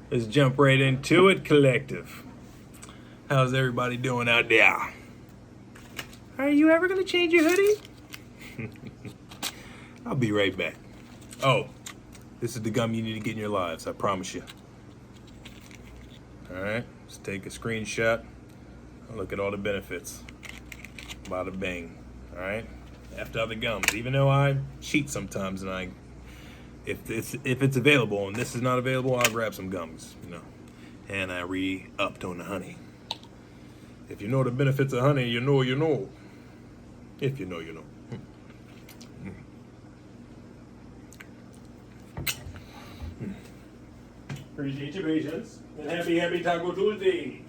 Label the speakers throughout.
Speaker 1: Let's jump right into it, collective. How's everybody doing out there? Are you ever gonna change your hoodie? I'll be right back. Oh, this is the gum you need to get in your lives, I promise you. Alright, let's take a screenshot. Look at all the benefits. Bada bang. Alright? After other gums. Even though I cheat sometimes and if it's available and this is not available, I'll grab some gums, And I re-upped on the honey. If you know the benefits of honey, you know you know. If you know, you know. Appreciate your patience and happy Taco Tuesday.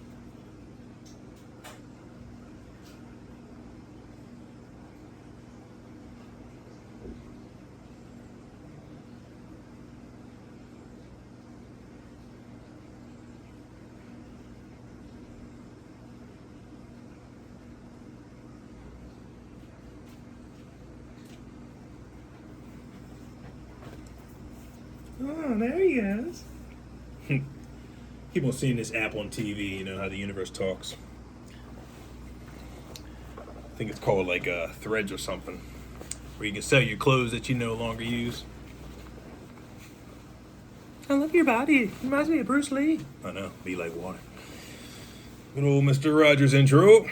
Speaker 1: Oh, there he is. Keep on seeing this app on TV, how the universe talks. I think it's called like Threads or something, where you can sell your clothes that you no longer use. I love your body. It reminds me of Bruce Lee. I know, be like water. Good old Mr. Rogers intro.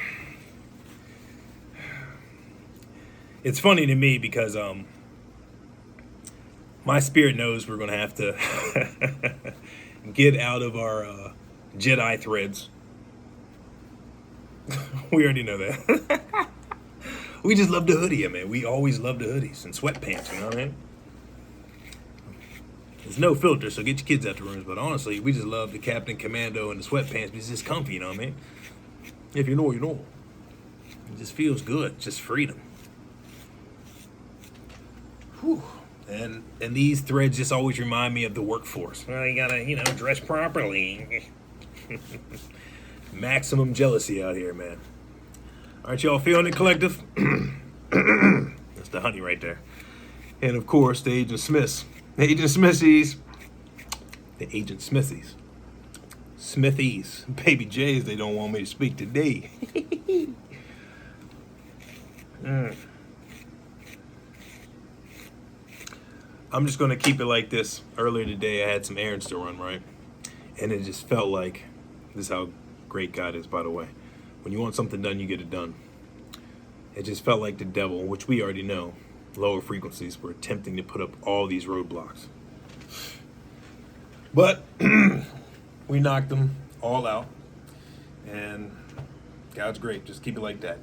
Speaker 1: It's funny to me because my spirit knows we're going to have to get out of our Jedi threads. We already know that. We just love the hoodie, man. We always love the hoodies and sweatpants, you know what I mean? There's no filter, so get your kids out the rooms. But honestly, we just love the Captain Commando and the sweatpants. It's just comfy, you know what I mean? If you know, you know. It just feels good. Just freedom. Whew. And these threads just always remind me of the workforce. Well, you gotta, dress properly. Maximum jealousy out here, man. Aren't y'all feeling it, collective? That's the honey right there. And of course, the Agent Smiths. The Agent Smithies. The Agent Smithies. Smithies. Baby J's, they don't want me to speak today. I'm just going to keep it like this. Earlier today, I had some errands to run, right? And it just felt like, this is how great God is, by the way. When you want something done, you get it done. It just felt like the devil, which we already know, lower frequencies, were attempting to put up all these roadblocks. But we knocked them all out. And God's great. Just keep it like that.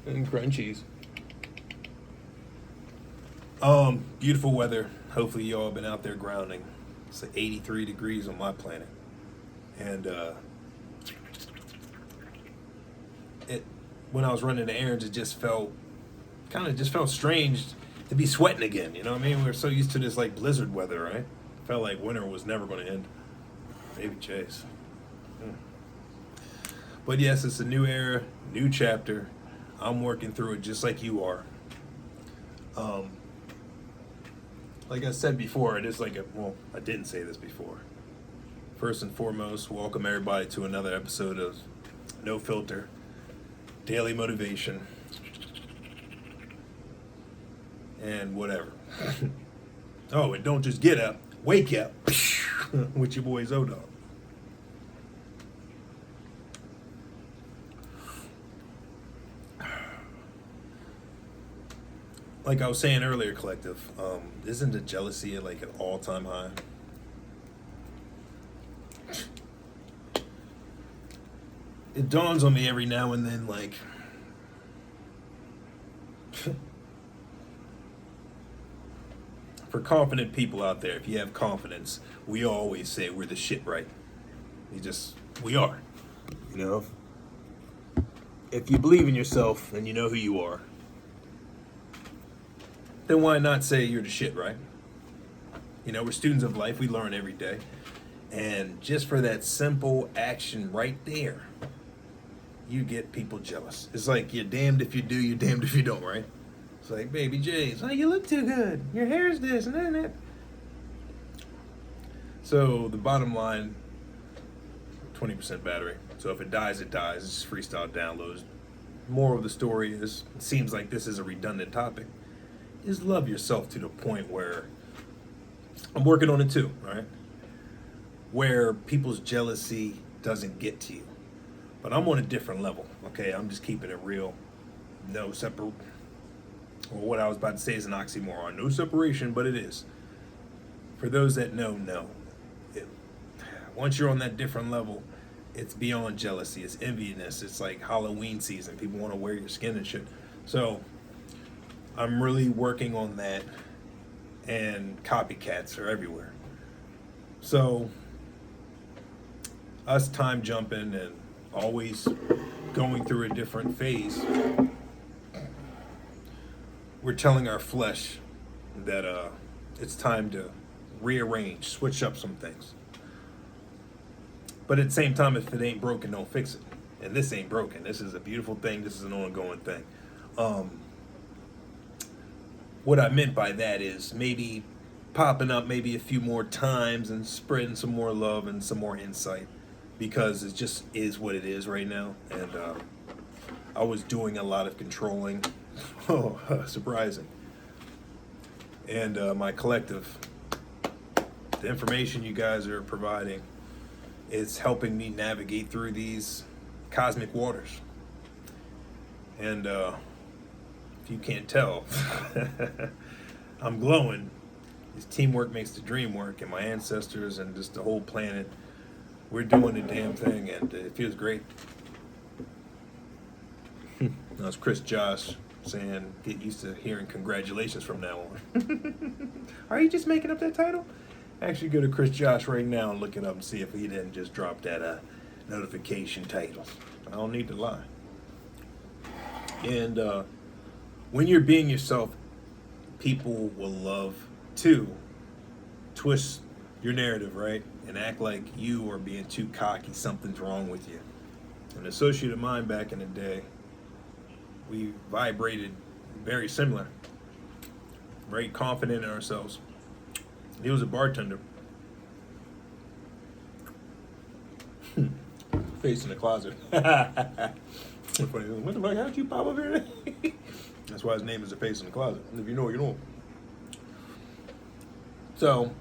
Speaker 1: And crunchies. Beautiful weather. Hopefully y'all have been out there grounding. It's like 83 degrees on my planet. And when I was running the errands, it just felt strange to be sweating again. You know what I mean? We were so used to this like blizzard weather, right? Felt like winter was never going to end. Baby Chase. But yes, it's a new era, new chapter. I'm working through it just like you are. Like I said before, it is I didn't say this before. First and foremost, welcome everybody to another episode of No Filter, Daily Motivation, and whatever. Oh, and don't just get up, wake up, with your boy Zodog. Like I was saying earlier, collective, isn't the jealousy at like an all-time high? It dawns on me every now and then, like, for confident people out there, if you have confidence, we always say we're the shit, right? We are. If you believe in yourself and you know who you are, then why not say you're the shit, right? We're students of life. We learn every day. And just for that simple action right there, you get people jealous. It's like you're damned if you do, you're damned if you don't, right? It's like, baby J's, oh, you look too good. Your hair's this and that. So the bottom line, 20% battery. So if it dies, it dies. It's just freestyle downloads. Moral of the story is, it seems like this is a redundant topic, is love yourself to the point where, I'm working on it too, right? Where people's jealousy doesn't get to you. But I'm on a different level, okay? I'm just keeping it real. No separate, well, what I was about to say is an oxymoron. No separation, but it is. For those that know, once you're on that different level, it's beyond jealousy. It's enviness. It's like Halloween season. People want to wear your skin and shit. So I'm really working on that, and copycats are everywhere. So us time jumping and always going through a different phase, we're telling our flesh that it's time to rearrange, switch up some things. But at the same time, if it ain't broken, don't fix it. And this ain't broken. This is a beautiful thing. This is an ongoing thing. What I meant by that is maybe popping up maybe a few more times and spreading some more love and some more insight, because it just is what it is right now. And I was doing a lot of controlling. Oh, surprising. And my collective, the information you guys are providing, is helping me navigate through these cosmic waters. And if you can't tell, I'm glowing. This teamwork makes the dream work, and my ancestors and just the whole planet, we're doing the damn thing, and it feels great. That was Chris Josh saying, get used to hearing congratulations from now on. Are you just making up that title? Actually, go to Chris Josh right now and look it up and see if he didn't just drop that notification title. I don't need to lie. And when you're being yourself, people will love to twist your narrative, right? And act like you are being too cocky, something's wrong with you. An associate of mine back in the day, we vibrated very similar, very confident in ourselves. He was a bartender. Face in the closet. Funny. What the fuck? How'd you pop up here? That's why his name is a face in the closet. If you know, you know. So,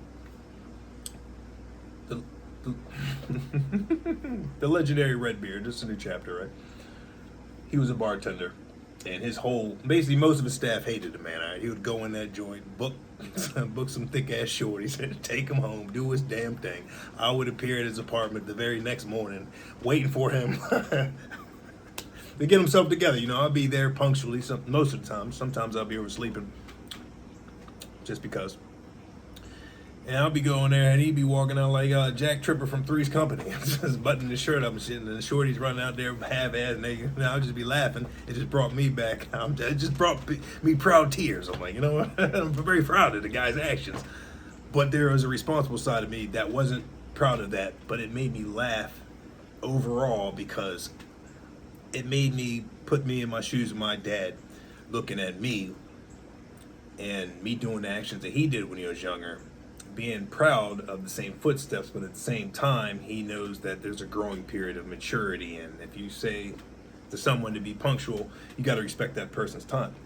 Speaker 1: the legendary Redbeard. This is a new chapter, right? He was a bartender. And his whole, basically most of his staff hated the man. Right? He would go in that joint, book some thick ass shorties, and take him home, do his damn thing. I would appear at his apartment the very next morning, waiting for him to get himself together. You know, I'll be there punctually most of the time. Sometimes I'll be oversleeping, just because. And I'll be going there, and he'd be walking out like Jack Tripper from Three's Company, just buttoning his shirt up and shit, and the shorties running out there half-assed, and I'll just be laughing. It just brought me back. It just brought me proud tears. I'm like, you know what? I'm very proud of the guy's actions. But there was a responsible side of me that wasn't proud of that, but it made me laugh overall, because it made me put me in my shoes of my dad, looking at me, and me doing the actions that he did when he was younger, being proud of the same footsteps, but at the same time, he knows that there's a growing period of maturity, and if you say to someone to be punctual, you got to respect that person's time.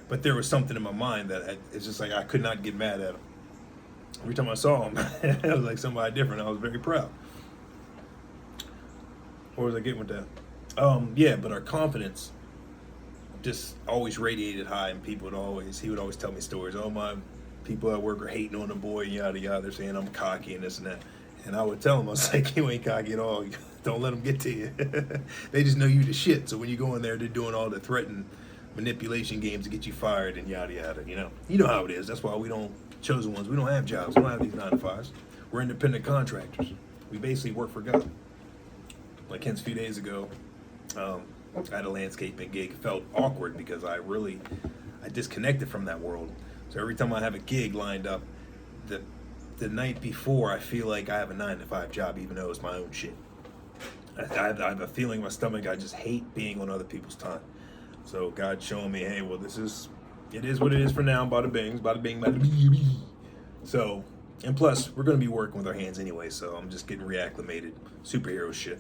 Speaker 1: But there was something in my mind that it's just like I could not get mad at him. Every time I saw him, it was like somebody different. I was very proud. Where was I getting with that? Yeah, but our confidence just always radiated high, and he would always tell me stories. Oh, my people at work are hating on the boy, yada yada. They're saying I'm cocky and this and that. And I would tell them, I was like, you ain't cocky at all. Don't let them get to you. They just know you the shit. So when you go in there, they're doing all the threatened manipulation games to get you fired and yada yada. You know how it is. That's why we don't, chosen ones, we don't have jobs. We don't have these 9-to-5s. We're independent contractors. We basically work for God. Like hence a few days ago, I had a landscaping gig. It felt awkward because I disconnected from that world. So every time I have a gig lined up, the night before, I feel like I have a 9-to-5 job, even though it's my own shit. I have a feeling in my stomach. I just hate being on other people's time. So God's showing me, hey, well, it is what it is for now. Bada bing, bada bing, bada bing. So And plus, we're going to be working with our hands anyway, so I'm just getting reacclimated. Superhero shit.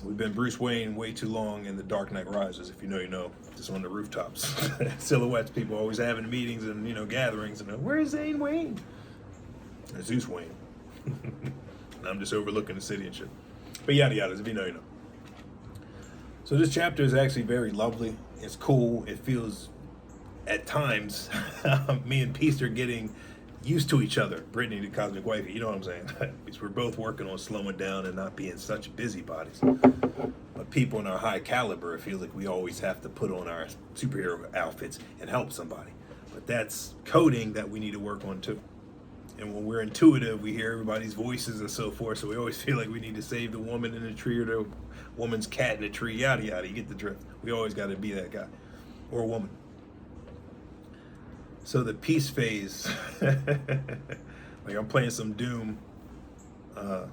Speaker 1: We've been Bruce Wayne way too long in The Dark Knight Rises, if you know, you know. Just on the rooftops. Silhouettes, people always having meetings and, you know, gatherings. And where's Zane Wayne? Zeus Wayne. And I'm just overlooking the city and shit. But yada yada, if you know, you know. So this chapter is actually very lovely. It's cool. It feels, at times, me and Peace are getting used to each other. Brittany, the cosmic wifey, you know what I'm saying? Because we're both working on slowing down and not being such busybodies. But people in our high caliber, it feels like we always have to put on our superhero outfits and help somebody. But that's coding that we need to work on too. And when we're intuitive, we hear everybody's voices and so forth. So we always feel like we need to save the woman in the tree or the woman's cat in the tree, yada yada. You get the drift. We always got to be that guy or woman. So the peace phase, like I'm playing some Doom, the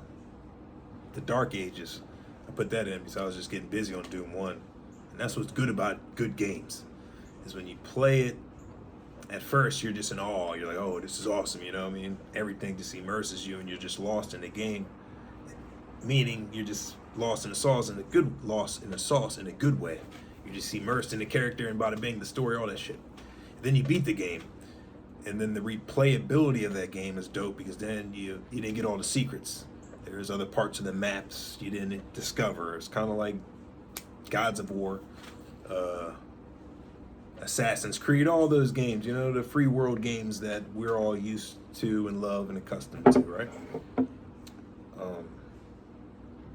Speaker 1: Dark Ages. I put that in because I was just getting busy on Doom 1. And that's what's good about good games, is when you play it, at first you're just in awe. You're like, oh, this is awesome, you know what I mean? Everything just immerses you and you're just lost in the game. Meaning you're just lost in the sauce in a good way. You're just immersed in the character and bada bing, the story, all that shit. Then you beat the game, and then the replayability of that game is dope because then you didn't get all the secrets. There's other parts of the maps you didn't discover. It's kind of like Gods of War, Assassin's Creed, all those games, you know, the free world games that we're all used to and love and accustomed to, right?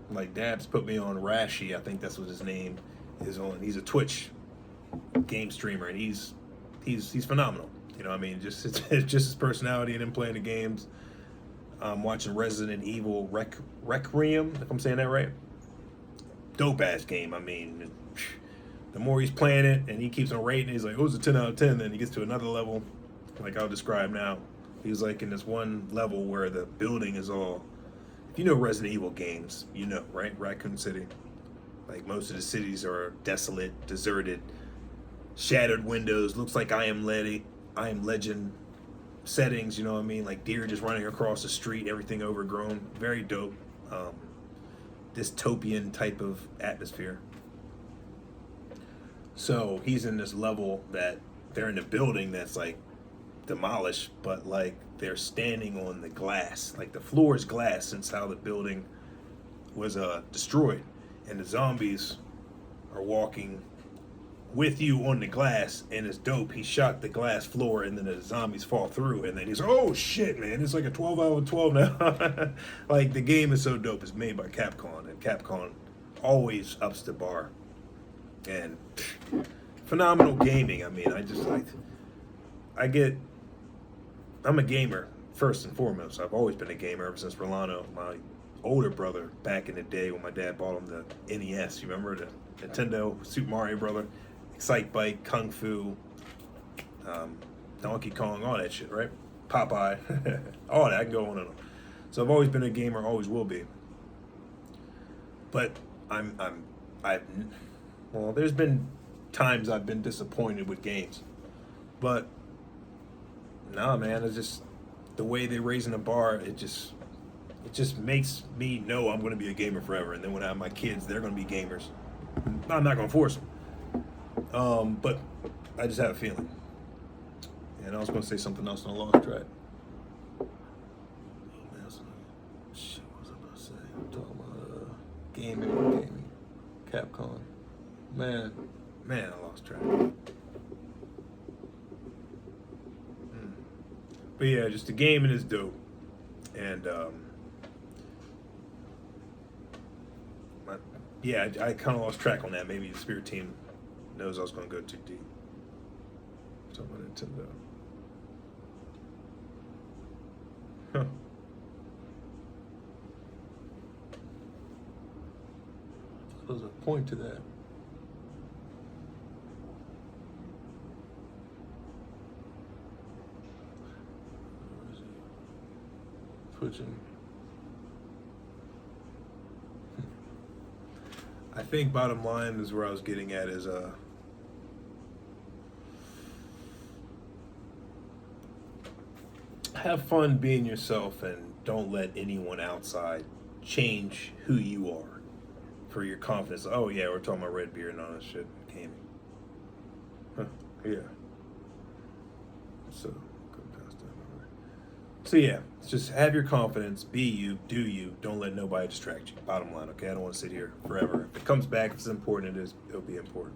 Speaker 1: Like Dabs put me on Rashi, I think that's what his name is on. He's a Twitch game streamer, and he's phenomenal. You know what I mean? It's just his personality and him playing the games. Watching Resident Evil Requiem, if I'm saying that right. Dope ass game. I mean, the more he's playing it and he keeps on rating, he's like, oh, it's a 10 out of 10. Then he gets to another level, like I'll describe now. He's like in this one level where the building is all, if you know Resident Evil games, you know, right? Raccoon City. Like most of the cities are desolate, deserted, shattered windows, looks like I Am Legend settings, you know what I mean? Like deer just running across the street, everything overgrown. Very dope. Dystopian type of atmosphere. So he's in this level that they're in a building that's like demolished, but like they're standing on the glass. Like the floor is glass since how the building was destroyed. And the zombies are walking with you on the glass, and it's dope. He shot the glass floor, and then the zombies fall through, and then he's, oh shit, man, it's like a 12 out of 12 now. Like, the game is so dope. It's made by Capcom, and Capcom always ups the bar. And phenomenal gaming. I mean, I'm a gamer first and foremost. I've always been a gamer ever since Rolano, my older brother, back in the day when my dad bought him the NES. You remember the Nintendo Super Mario Brother? Excitebike, Kung Fu, Donkey Kong, all that shit, right? Popeye, all that. I can go on and on. So I've always been a gamer, always will be. But there's been times I've been disappointed with games. But nah, man, it's just the way they're raising the bar. It just makes me know I'm going to be a gamer forever. And then when I have my kids, they're going to be gamers. I'm not going to force them. But I just have a feeling. And I was going to say something else and I lost track. Oh, man, shit, what was I about to say? I'm talking about gaming. Capcom. Man, I lost track. But yeah, just the gaming is dope. And I kind of lost track on that. Maybe the Spirit team knows I was going to go too deep. Talking about Nintendo. Huh. There's a point to that. Where is it? Twitching. I think bottom line is where I was getting at is have fun being yourself and don't let anyone outside change who you are for your confidence. Oh yeah, we're talking about red beer and all that shit. Came. Huh. Yeah. So go past that. So yeah, just have your confidence, be you, do you. Don't let nobody distract you. Bottom line, okay? I don't want to sit here forever. If it comes back, if it's important, it'll be important.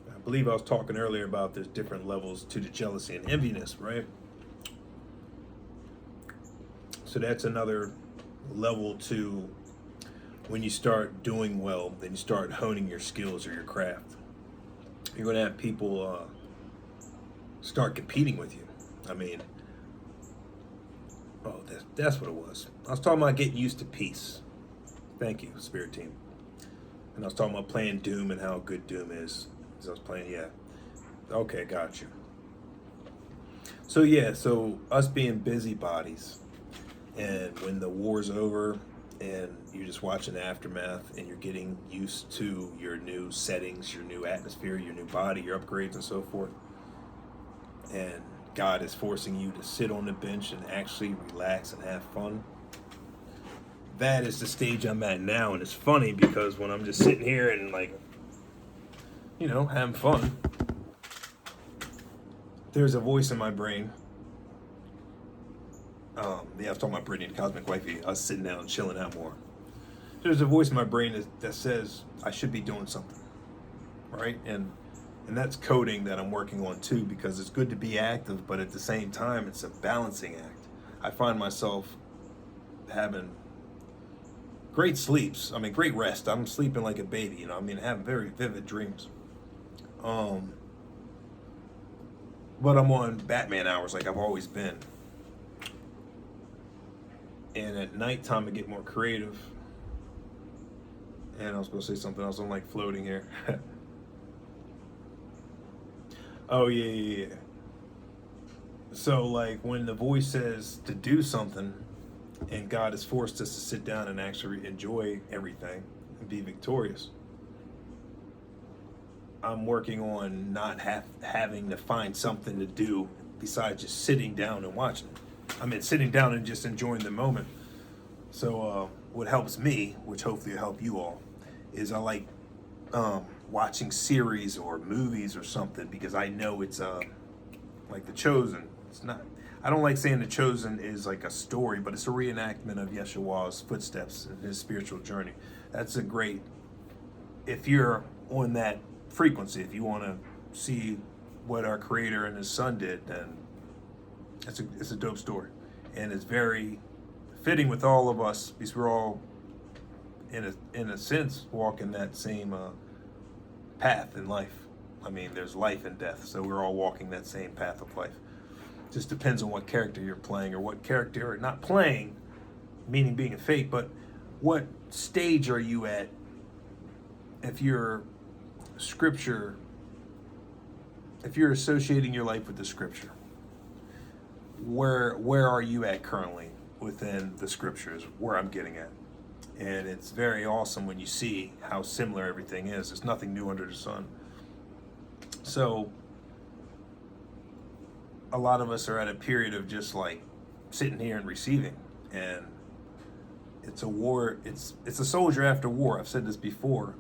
Speaker 1: I believe I was talking earlier about there's different levels to the jealousy and enviness, right? So that's another level to when you start doing well, then you start honing your skills or your craft. You're going to have people start competing with you. I mean, oh, that's what it was. I was talking about getting used to peace. Thank you, Spirit Team. And I was talking about playing Doom and how good Doom is. As I was playing, yeah. Okay, got you. So yeah, so us being busybodies, and when the war's over and you're just watching the aftermath and you're getting used to your new settings, your new atmosphere, your new body, your upgrades and so forth, and God is forcing you to sit on the bench and actually relax and have fun. That is the stage I'm at now, and it's funny because when I'm just sitting here and like, you know, having fun, there's a voice in my brain. Yeah, I was talking about Brittany, the Cosmic Wifey. I was sitting down and chilling out more. There's a voice in my brain that says I should be doing something, right? And that's coding that I'm working on too, because it's good to be active, but at the same time, it's a balancing act. I find myself having great sleeps. I mean, great rest. I'm sleeping like a baby, you know. I mean, having very vivid dreams. But I'm on Batman hours like I've always been. And at nighttime, I get more creative. And I was going to say something else. I'm like floating here. Oh, yeah. So, like, when the voice says to do something, and God has forced us to sit down and actually enjoy everything and be victorious, I'm working on not having to find something to do besides just sitting down and watching. I mean, sitting down and just enjoying the moment. So what helps me, which hopefully will help you all, is I like watching series or movies or something, because I know it's like The Chosen. It's not. I don't like saying The Chosen is like a story, but it's a reenactment of Yeshua's footsteps and his spiritual journey. That's a great, if you're on that frequency, if you want to see what our Creator and his Son did, then it's a dope story. And it's very fitting with all of us, because we're all, in a sense, walking that same path in life. I mean, there's life and death, so we're all walking that same path of life. Just depends on what character you're playing, or what character, or not playing, meaning being a fake, but what stage are you at? If you're scripture, if you're associating your life with the scripture, where are you at currently within the scriptures, where I'm getting at. And it's very awesome when you see how similar everything is. There's nothing new under the sun. So a lot of us are at a period of just like sitting here and receiving, and it's a war. It's a soldier after war. I've said this before,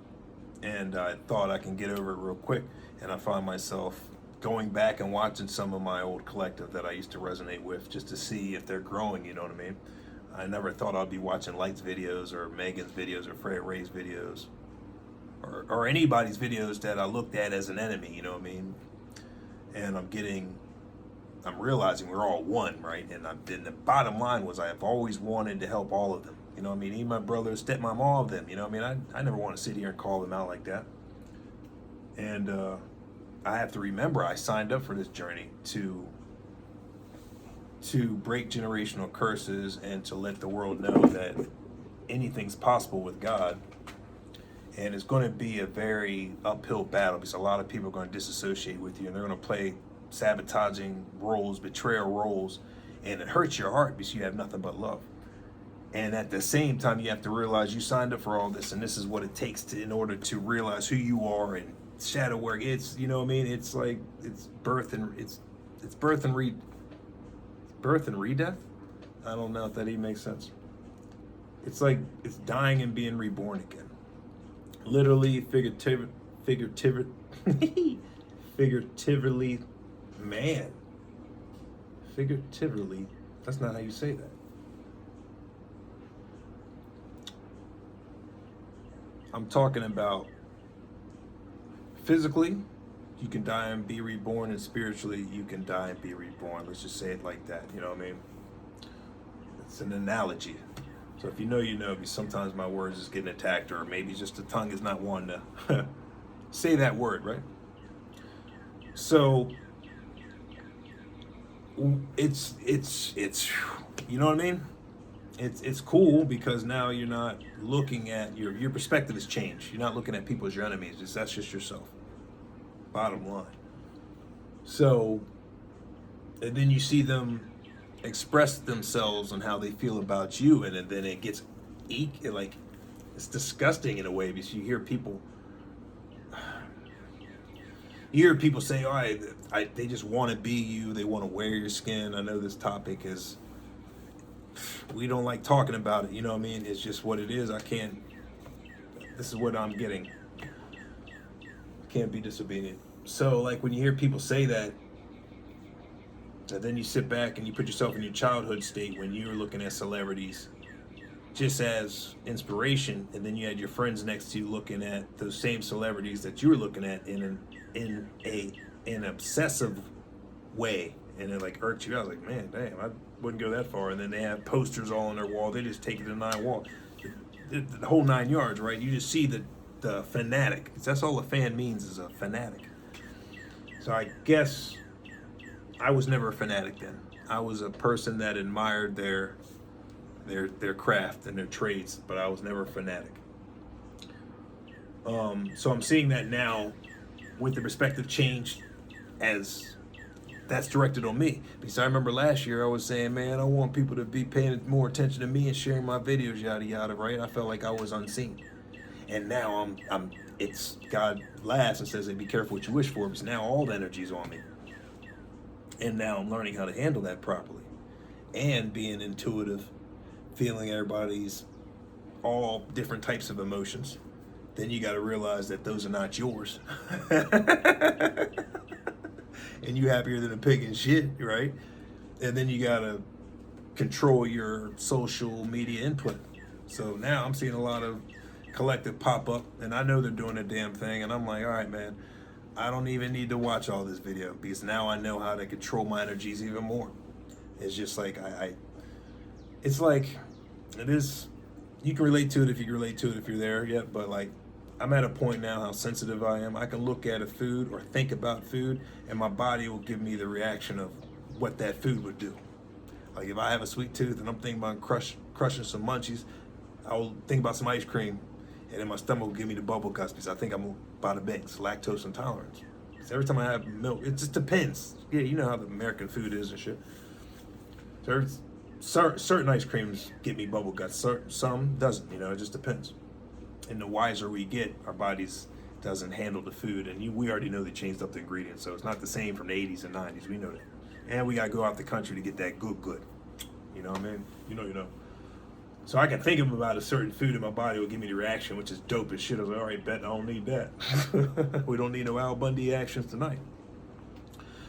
Speaker 1: and I thought I can get over it real quick, and I find myself going back and watching some of my old collective that I used to resonate with, just to see if they're growing, you know what I mean? I never thought I'd be watching Light's videos or Megan's videos or Freya Ray's videos, or anybody's videos that I looked at as an enemy, you know what I mean? And I'm realizing we're all one, right? And then the bottom line was, I've always wanted to help all of them, you know what I mean? Even my brothers, stepmom, all of them, you know what I mean? I never want to sit here and call them out like that. And I have to remember, I signed up for this journey to break generational curses and to let the world know that anything's possible with God. And it's going to be a very uphill battle, because a lot of people are going to disassociate with you, and they're going to play sabotaging roles, betrayal roles, and it hurts your heart because you have nothing but love. And at the same time, you have to realize you signed up for all this, and this is what it takes in order to realize who you are and shadow work. It's, you know what I mean? It's like, it's birth and redeath. I don't know if that even makes sense. It's like, it's dying and being reborn again. Literally, figuratively, man. Figuratively, that's not how you say that. I'm talking about physically, you can die and be reborn, and spiritually, you can die and be reborn. Let's just say it like that, you know what I mean? It's an analogy. So if you know, you know, because sometimes my words is getting attacked, or maybe just the tongue is not one to say that word, right? So it's you know what I mean? It's cool because now you're not looking at your perspective has changed. You're not looking at people as your enemies. That's just yourself. Bottom line. So, and then you see them express themselves on how they feel about you, and then it gets like it's disgusting in a way because you hear people say, "Oh, they just want to be you. They want to wear your skin." I know this topic is. We don't like talking about it, you know what I mean? It's just what it is. This is what I'm getting. Can't be disobedient. So, like, when you hear people say that, and then you sit back and you put yourself in your childhood state when you were looking at celebrities just as inspiration, and then you had your friends next to you looking at those same celebrities that you were looking at in an obsessive way, and it like irked you out. I was like, man, damn, I wouldn't go that far. And then they have posters all on their wall. They just take it to 9 wall, the whole 9 yards, right? You just see the fanatic. That's all a fan means, is a fanatic. So I guess I was never a fanatic then. I was a person that admired their craft and their trades, but I was never a fanatic. So I'm seeing that now with the perspective change as that's directed on me. Because I remember last year I was saying, man, I want people to be paying more attention to me and sharing my videos, yada yada, right? I felt like I was unseen. And now it's God laughs and says, hey, be careful what you wish for, because now all the energy's on me. And now I'm learning how to handle that properly. And being intuitive, feeling everybody's all different types of emotions. Then you got to realize that those are not yours. And you happier than a pig in shit, right? And then you got to control your social media input. So now I'm seeing a lot of collective pop up, and I know they're doing a damn thing, and I'm like, all right, man, I don't even need to watch all this video, because now I know how to control my energies even more. It's just like it's like, it is, you can relate to it if you can relate to it if you're there yet, but like, I'm at a point now how sensitive I am. I can look at a food or think about food, and my body will give me the reaction of what that food would do. Like if I have a sweet tooth and I'm thinking about crushing some munchies, I will think about some ice cream, and then my stomach will give me the bubble guts because I think I'm about to Banks, lactose intolerance. So every time I have milk, it just depends. Yeah, you know how the American food is and shit. So certain ice creams get me bubble guts, some doesn't, you know, it just depends. And the wiser we get, our bodies doesn't handle the food, and we already know they changed up the ingredients, so it's not the same from the 80s and 90s, we know that. And we gotta go out the country to get that good. You know what I mean? You know. So I can think about a certain food and my body will give me the reaction, which is dope as shit. I was like, all right, bet I don't need that. We don't need no Al Bundy actions tonight.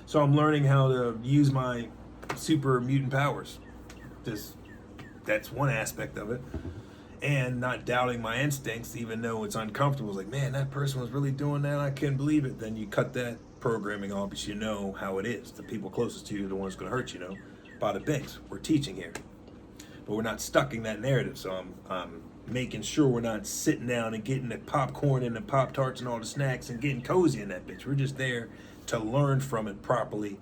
Speaker 1: So I'm learning how to use my super mutant powers. That's one aspect of it. And not doubting my instincts, even though it's uncomfortable. It's like, man, that person was really doing that. I couldn't believe it. Then you cut that programming off because you know how it is. The people closest to you are the ones going to hurt you, know. Bada binks. We're teaching here. But we're not stuck in that narrative. So I'm making sure we're not sitting down and getting the popcorn and the Pop-Tarts and all the snacks and getting cozy in that bitch. We're just there to learn from it properly.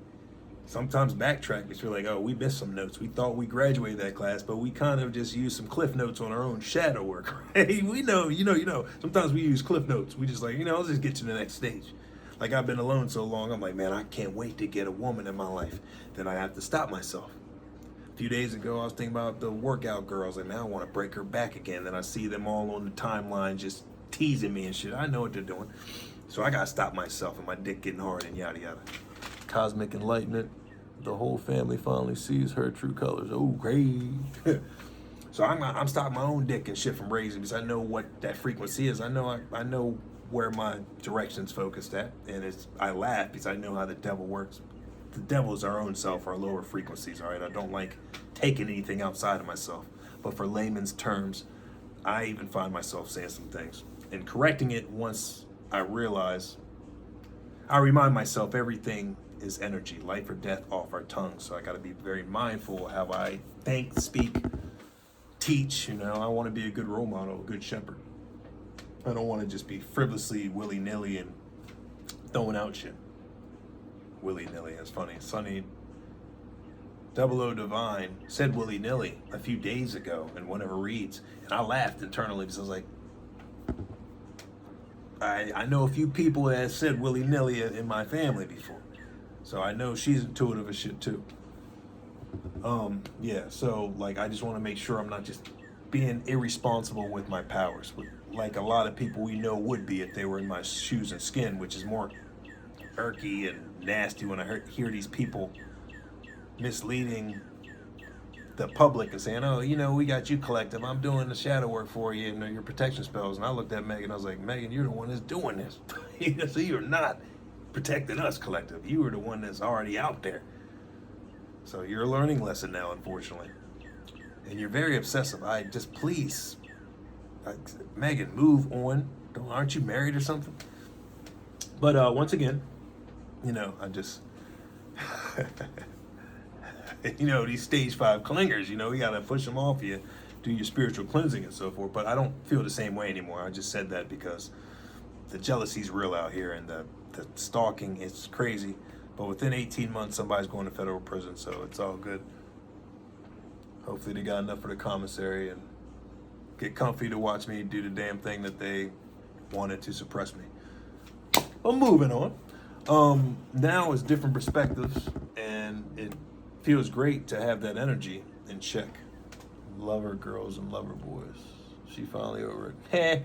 Speaker 1: Sometimes backtrack because we're like, oh, we missed some notes. We thought we graduated that class, but we kind of just used some cliff notes on our own shadow work, right? We know, you know. Sometimes we use cliff notes. We just like, let's just get to the next stage. Like I've been alone so long, I'm like, man, I can't wait to get a woman in my life. Then I have to stop myself. A few days ago, I was thinking about the workout girls, and now I want to break her back again. Then I see them all on the timeline just teasing me and shit. I know what they're doing. So I gotta stop myself and my dick getting hard and yada yada. Cosmic enlightenment. The whole family finally sees her true colors. Oh, great. So I'm stopping my own dick and shit from raising because I know what that frequency is. I know where my direction's focused at, and I laugh because I know how the devil works. The devil is our own self, our lower frequencies. All right, I don't like taking anything outside of myself. But for layman's terms, I even find myself saying some things and correcting it once I realize. I remind myself everything is energy, life or death off our tongues. So I got to be very mindful of how I think, speak, teach. You know, I want to be a good role model, a good shepherd. I don't want to just be frivolously, willy-nilly and throwing out shit. Willy-nilly, that's funny. Sonny 00 Divine said willy-nilly a few days ago in one of her reads, and I laughed internally because I was like, I know a few people that have said willy-nilly in my family before, so I know she's intuitive as shit too. Yeah, so like I just want to make sure I'm not just being irresponsible with my powers, like a lot of people we know would be if they were in my shoes and skin, which is more irky and nasty when I hear these people misleading the public and saying, oh, you know, we got you collective, I'm doing the shadow work for you and your protection spells. And I looked at Megan, I was like, Megan, you're the one that's doing this. So you're not protecting us collective, you were the one that's already out there. So you're a learning lesson now, unfortunately, and you're very obsessive. I just, please, Megan, move on. Aren't you married or something? But once again, you know, I just you know, these stage 5 clingers, you know, we gotta push them off you, do your spiritual cleansing and so forth. But I don't feel the same way anymore. I just said that because the jealousy's real out here and the stalking is crazy. But within 18 months, somebody's going to federal prison, so it's all good. Hopefully they got enough for the commissary and get comfy to watch me do the damn thing that they wanted to suppress me. But moving on. Now is different perspectives, and it feels great to have that energy in check. Lover girls and lover boys. She finally over it.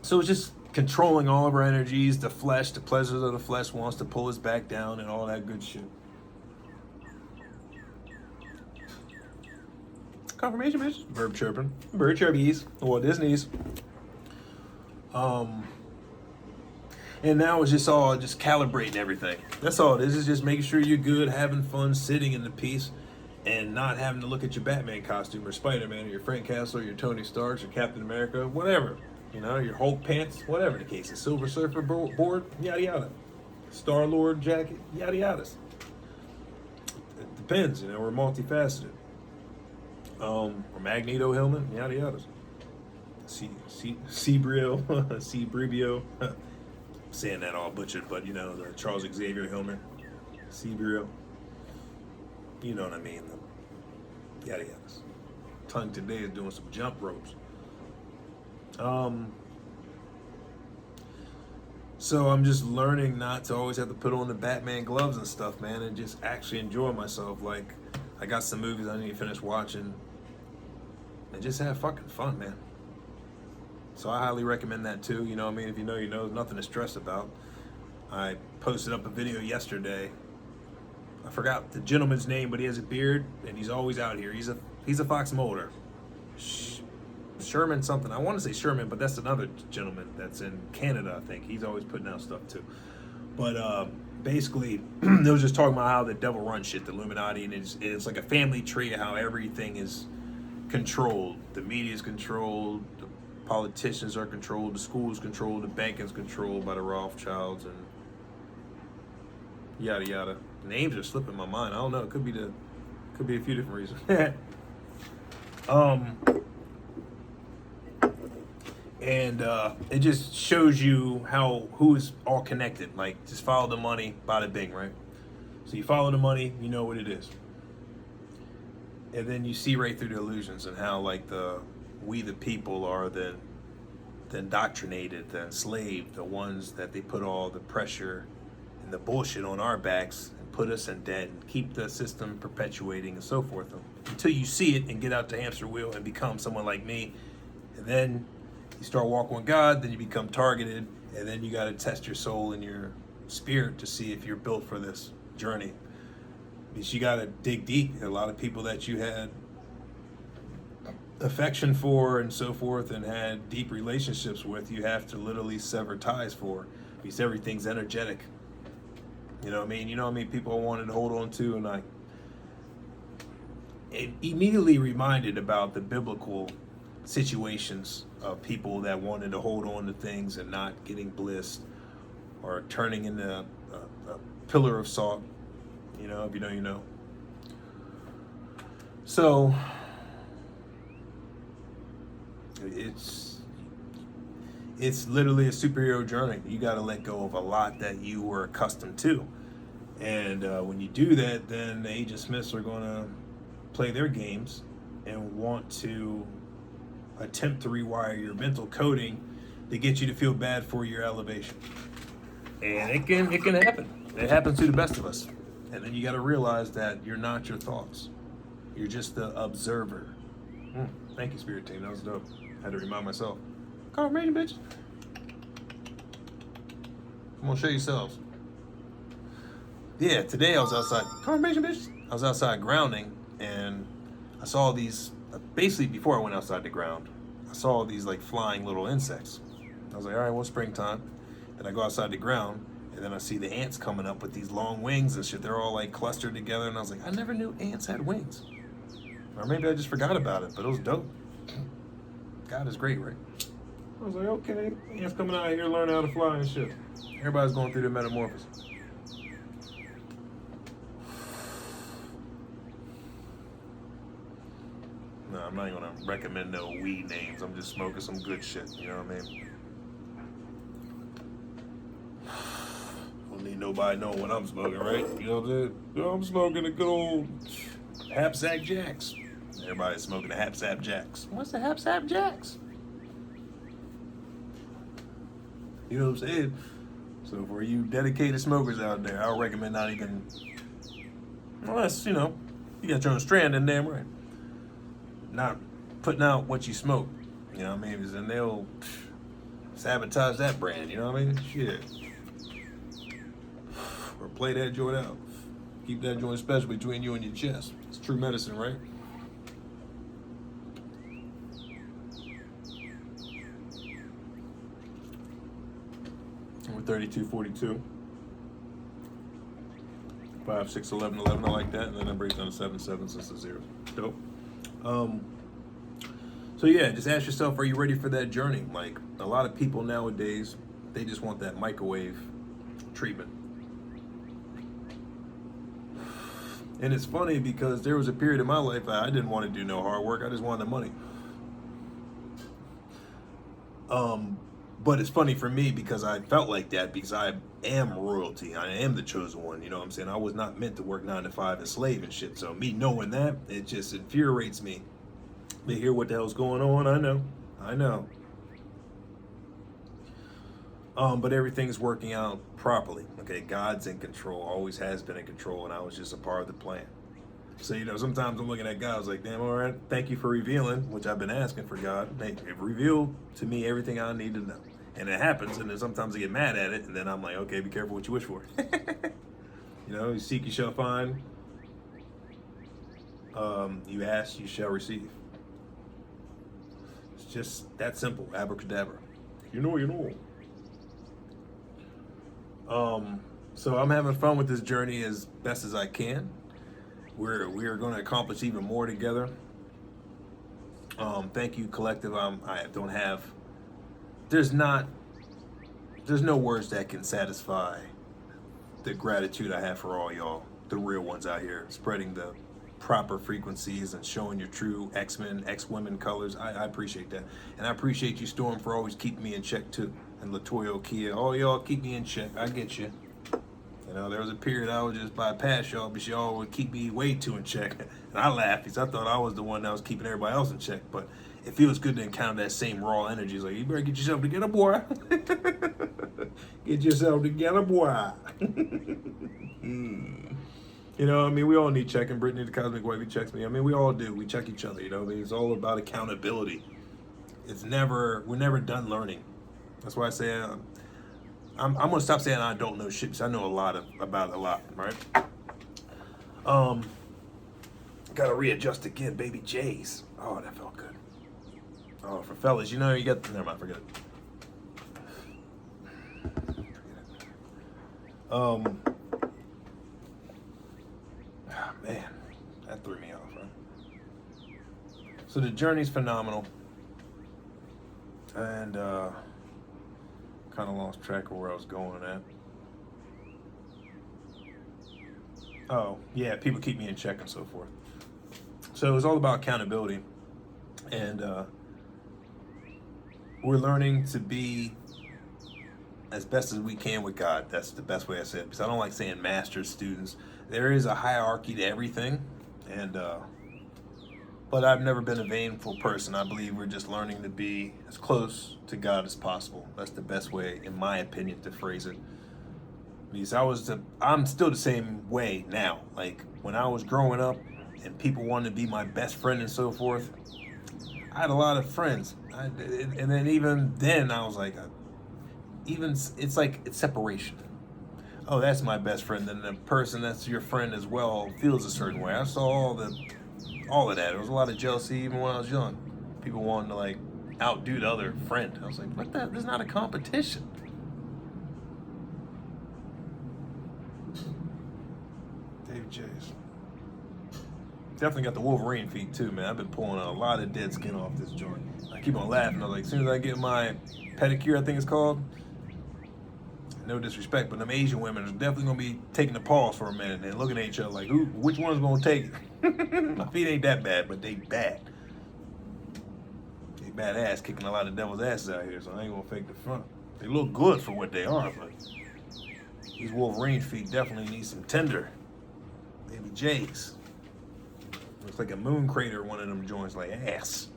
Speaker 1: So it's just controlling all of our energies, the flesh, the pleasures of the flesh wants to pull us back down and all that good shit. Confirmation, bitch. Verb chirping. Bird chirpies. Walt Disney's. And now it's just all just calibrating everything. That's all it is. It's just making sure you're good, having fun, sitting in the peace, and not having to look at your Batman costume or Spider-Man or your Frank Castle or your Tony Starks or Captain America, whatever. You know, your Hulk pants, whatever the case is. Silver Surfer board, yada yada. Star-Lord jacket, yada yada. It depends, you know, we're multifaceted. Or Magneto helmet, yada yada. Cerebrio, Cerebrio. Saying that all butchered, but you know, the Charles Xavier helmet, Cerebrio. You know what I mean. Yada yada. Tongue today is doing some jump ropes. So I'm just learning not to always have to put on the Batman gloves and stuff, man, and just actually enjoy myself. Like, I got some movies I need to finish watching and just have fucking fun, man. So I highly recommend that too. You know what I mean? If you know, you know, nothing to stress about. I posted up a video yesterday. I forgot the gentleman's name, but he has a beard and he's always out here. He's a Fox Mulder. Sherman something. I want to say Sherman, but that's another gentleman that's in Canada, I think. He's always putting out stuff too. But basically, they was just talking about how the devil runs shit, the Illuminati, and it's like a family tree of how everything is controlled. The media is controlled, the politicians are controlled, the schools controlled, the banking's controlled by the Rothschilds, and yada yada. Names are slipping my mind. I don't know. It could be a few different reasons. And it just shows you who is all connected. Like, just follow the money, bada bing, right? So you follow the money, you know what it is. And then you see right through the illusions and how, like, we the people are the indoctrinated, the enslaved, the ones that they put all the pressure and the bullshit on our backs and put us in debt and keep the system perpetuating and so forth. Until you see it and get out the hamster wheel and become someone like me. And then You start walking with God, then you become targeted, and then you got to test your soul and your spirit to see if you're built for this journey. Because you got to dig deep. A lot of people that you had affection for and so forth and had deep relationships with, you have to literally sever ties for, because everything's energetic. You know what I mean? You know what I mean? People I wanted to hold on to, and I immediately reminded about the biblical situations of people that wanted to hold on to things and not getting blissed or turning into a pillar of salt. You know, if you know, you know. So it's literally a superhero journey. You got to let go of a lot that you were accustomed to, and when you do that, then the Agent Smiths are going to play their games and want to attempt to rewire your mental coding to get you to feel bad for your elevation. And it can happen. It happens to the best of us. And then you got to realize that you're not your thoughts. You're just the observer. Thank you, Spirit Team. That was dope. I had to remind myself. Confirmation, bitch. Come on, show yourselves. Yeah, today I was outside. Confirmation, bitch. I was outside grounding, and I saw these, basically before I went outside to ground, I saw these like flying little insects. I was like, all right, well, springtime. Then I go outside to ground, and then I see the ants coming up with these long wings and shit. They're all like clustered together, and I was like, I never knew ants had wings. Or maybe I just forgot about it, but it was dope. God is great, right? I was like, okay, ants coming out here learning how to fly and shit. Everybody's going through their metamorphosis. No, I'm not even gonna recommend no weed names. I'm just smoking some good shit, you know what I mean? Don't need nobody knowing what I'm smoking, right? You know what I'm saying? You know, I'm smoking a good old Hapsap Jacks. Everybody's smoking a Hapsap Jacks. What's the Hapsap Jacks? You know what I'm saying? So for you dedicated smokers out there, I would recommend not even, unless, you know, you got your own strand in damn right. Not putting out what you smoke. You know what I mean? Because then they'll sabotage that brand, you know what I mean? Shit. Or play that joint out. Keep that joint special between you and your chest. It's true medicine, right? We're 32, 42. 5, 6, 11, 11, I like that. And then that breaks down to 7, 7, 6, 0. Dope. So yeah, just ask yourself, are you ready for that journey? Like, a lot of people nowadays, they just want that microwave treatment. And it's funny because there was a period in my life I didn't want to do no hard work. I just wanted the money. But it's funny for me because I felt like that because I am royalty. I am the chosen one. You know what I'm saying? I was not meant to work 9 to 5 and slave and shit. So me knowing that, it just infuriates me. To hear what the hell's going on, I know. But everything's working out properly. Okay, God's in control, always has been in control, and I was just a part of the plan. So, you know, sometimes I'm looking at God, I was like, damn, all right, thank you for revealing, which I've been asking for God. Hey, it revealed to me everything I need to know. And it happens, and then sometimes I get mad at it, and then I'm like, okay, be careful what you wish for. You know, you seek, you shall find. You ask, you shall receive. It's just that simple, abracadabra. You know. So I'm having fun with this journey as best as I can. We are going to accomplish even more together. Thank you, collective. I don't have. There's no words that can satisfy the gratitude I have for all y'all, the real ones out here, spreading the proper frequencies and showing your true X-Men, X-Women colors. I appreciate that. And I appreciate you, Storm, for always keeping me in check too. And Latoya, Kia, all y'all keep me in check. I get you. You know, there was a period I would just bypass y'all, but y'all would keep me way too in check. And I laughed because I thought I was the one that was keeping everybody else in check. But it feels good to encounter that same raw energy. It's like, you better get yourself together, boy. Get yourself together, boy. You know, I mean, we all need checking. Brittany, the Cosmic Wifey, checks me. I mean, we all do. We check each other, you know. I mean, it's all about accountability. we're never done learning. That's why I say I'm gonna stop saying I don't know shit because I know about a lot, right? Um, Gotta readjust again, baby J's. Oh, that felt good. Oh, for fellas, you got. Never mind, forget it. Man, that threw me off, right? So the journey's phenomenal, and kind of lost track of where I was going at. Oh, yeah, people keep me in check and so forth. So it's all about accountability, and we're learning to be as best as we can with God. That's the best way I say it, because I don't like saying master students. There is a hierarchy to everything, and but I've never been a vainful person. I believe we're just learning to be as close to God as possible. That's the best way, in my opinion, to phrase it. Because I'm still the same way now. Like when I was growing up, and people wanted to be my best friend and so forth, I had a lot of friends, and then even then I was like, it's like it's separation. Oh, that's my best friend. Then the person that's your friend as well feels a certain way. I saw all of that. There was a lot of jealousy even when I was young. People wanting to like outdo the other friend. I was like, what the? There's not a competition. Dave J's. Definitely got the Wolverine feet too, man. I've been pulling a lot of dead skin off this joint. I keep on laughing. I was like, as soon as I get my pedicure, I think it's called. No disrespect, but them Asian women are definitely gonna be taking a pause for a minute and looking at each other like, which one's gonna take it? My feet ain't that bad, but they bad. They badass, kicking a lot of devil's asses out here, so I ain't gonna fake the front. They look good for what they are, but these Wolverine feet definitely need some tender. Baby J's. Looks like a moon crater, one of them joints, like ass.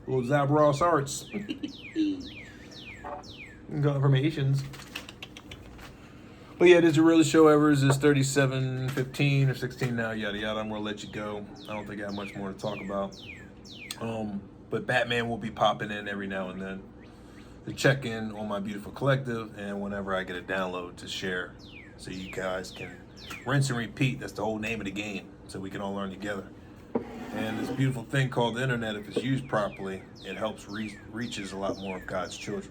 Speaker 1: Little Zabros Arts. Confirmations. But yeah, did you really show ever? Is this 37, 15, or 16 now? Yada yada. I'm gonna let you go. I don't think I have much more to talk about. But Batman will be popping in every now and then to check in on my beautiful collective, and whenever I get a download to share, so you guys can rinse and repeat. That's the whole name of the game, so we can all learn together. And this beautiful thing called the internet, if it's used properly, it helps reaches a lot more of God's children.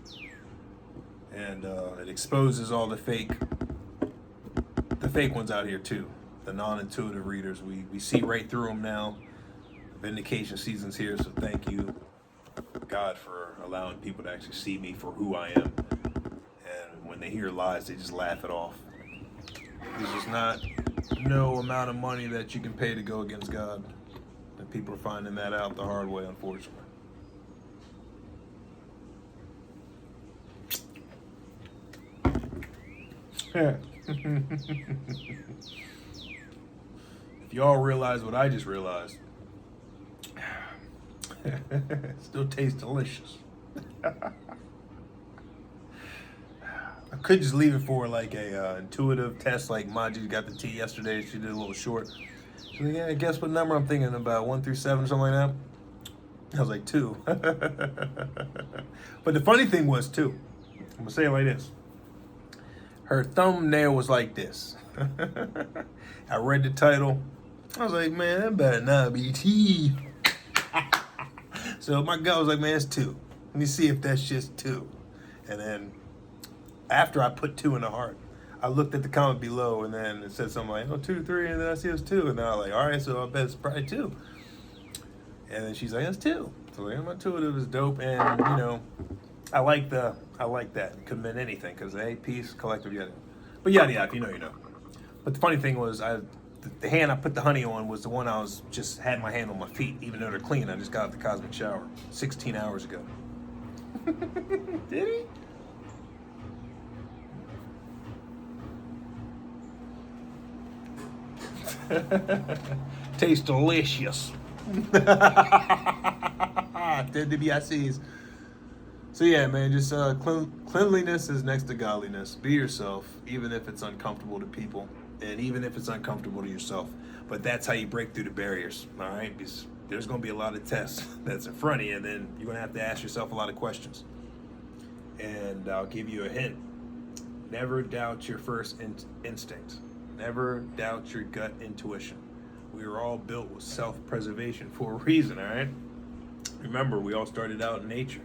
Speaker 1: And it exposes all the fake ones out here too, the non-intuitive readers. We see right through them now. Vindication season's here, so thank you, God, for allowing people to actually see me for who I am. And when they hear lies, they just laugh it off. There's just not no amount of money that you can pay to go against God. And people are finding that out the hard way, unfortunately. If y'all realize what I just realized, it still tastes delicious. I could just leave it for like a intuitive test, like Maji got the tea yesterday. She did a little short. She's like, yeah, guess what number I'm thinking about? 1 through 7, something like that. I was like 2. But the funny thing was 2. I'm gonna say it like this. Her thumbnail was like this. I read the title. I was like, man, that better not be tea. So my gut was like, man, it's 2. Let me see if that's just 2. And then after I put 2 in the heart, I looked at the comment below, and then it said something like, oh, 2, 3, and then I see it was 2. And then I was like, all right, so I bet it's probably 2. And then she's like, that's 2. So like, my intuitive is dope, and you know, I like that. It could have been anything, because hey, peace, collective, yada. But yada yada, you know. But the funny thing was, the hand I put the honey on was the one I was just had my hand on my feet, even though they're clean. I just got out the cosmic shower 16 hours ago. Did he? Tastes delicious. DBICs. So yeah, man, just cleanliness is next to godliness. Be yourself, even if it's uncomfortable to people, and even if it's uncomfortable to yourself. But that's how you break through the barriers. All right, because there's going to be a lot of tests that's in front of you, and then you're going to have to ask yourself a lot of questions. And I'll give you a hint. Never doubt your first instinct. Never doubt your gut intuition. We were all built with self-preservation for a reason, all right? Remember, we all started out in nature.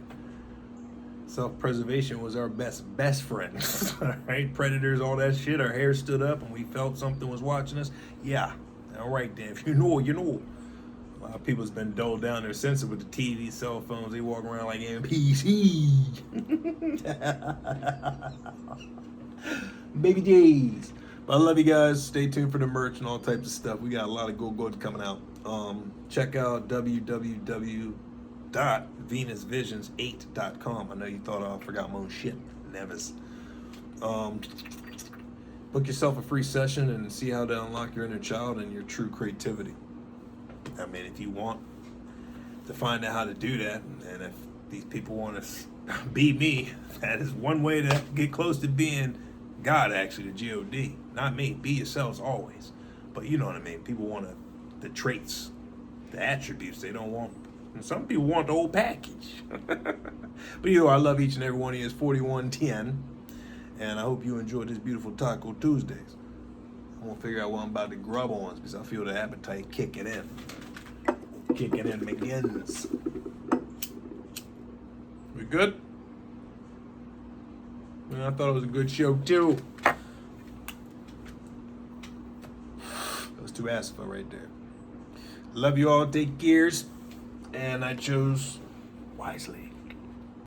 Speaker 1: Self-preservation was our best friend, all right? Predators, all that shit, our hair stood up and we felt something was watching us. Yeah, all right then, if you know, you know. A lot of people's been dulled down their senses with the TV, cell phones. They walk around like NPC. Baby days. But I love you guys. Stay tuned for the merch and all types of stuff. We got a lot of good coming out. Check out www.venusvisions8.com. I know you thought I forgot my own shit. Nevis. Book yourself a free session and see how to unlock your inner child and your true creativity. I mean, if you want to find out how to do that, and if these people want to be me, that is one way to get close to being God, actually, the God. Not me. Be yourselves always. But you know what I mean. People want the traits, the attributes. They don't want, and some people want the whole package. But I love each and every one of you. It's 4110. And I hope you enjoyed this beautiful Taco Tuesdays. I'm going to figure out what I'm about to grub on because I feel the appetite kicking in. Kicking in begins. We good? Man, I thought it was a good show too. That was too acidic right there. Love you all. Take cares. And I chose wisely.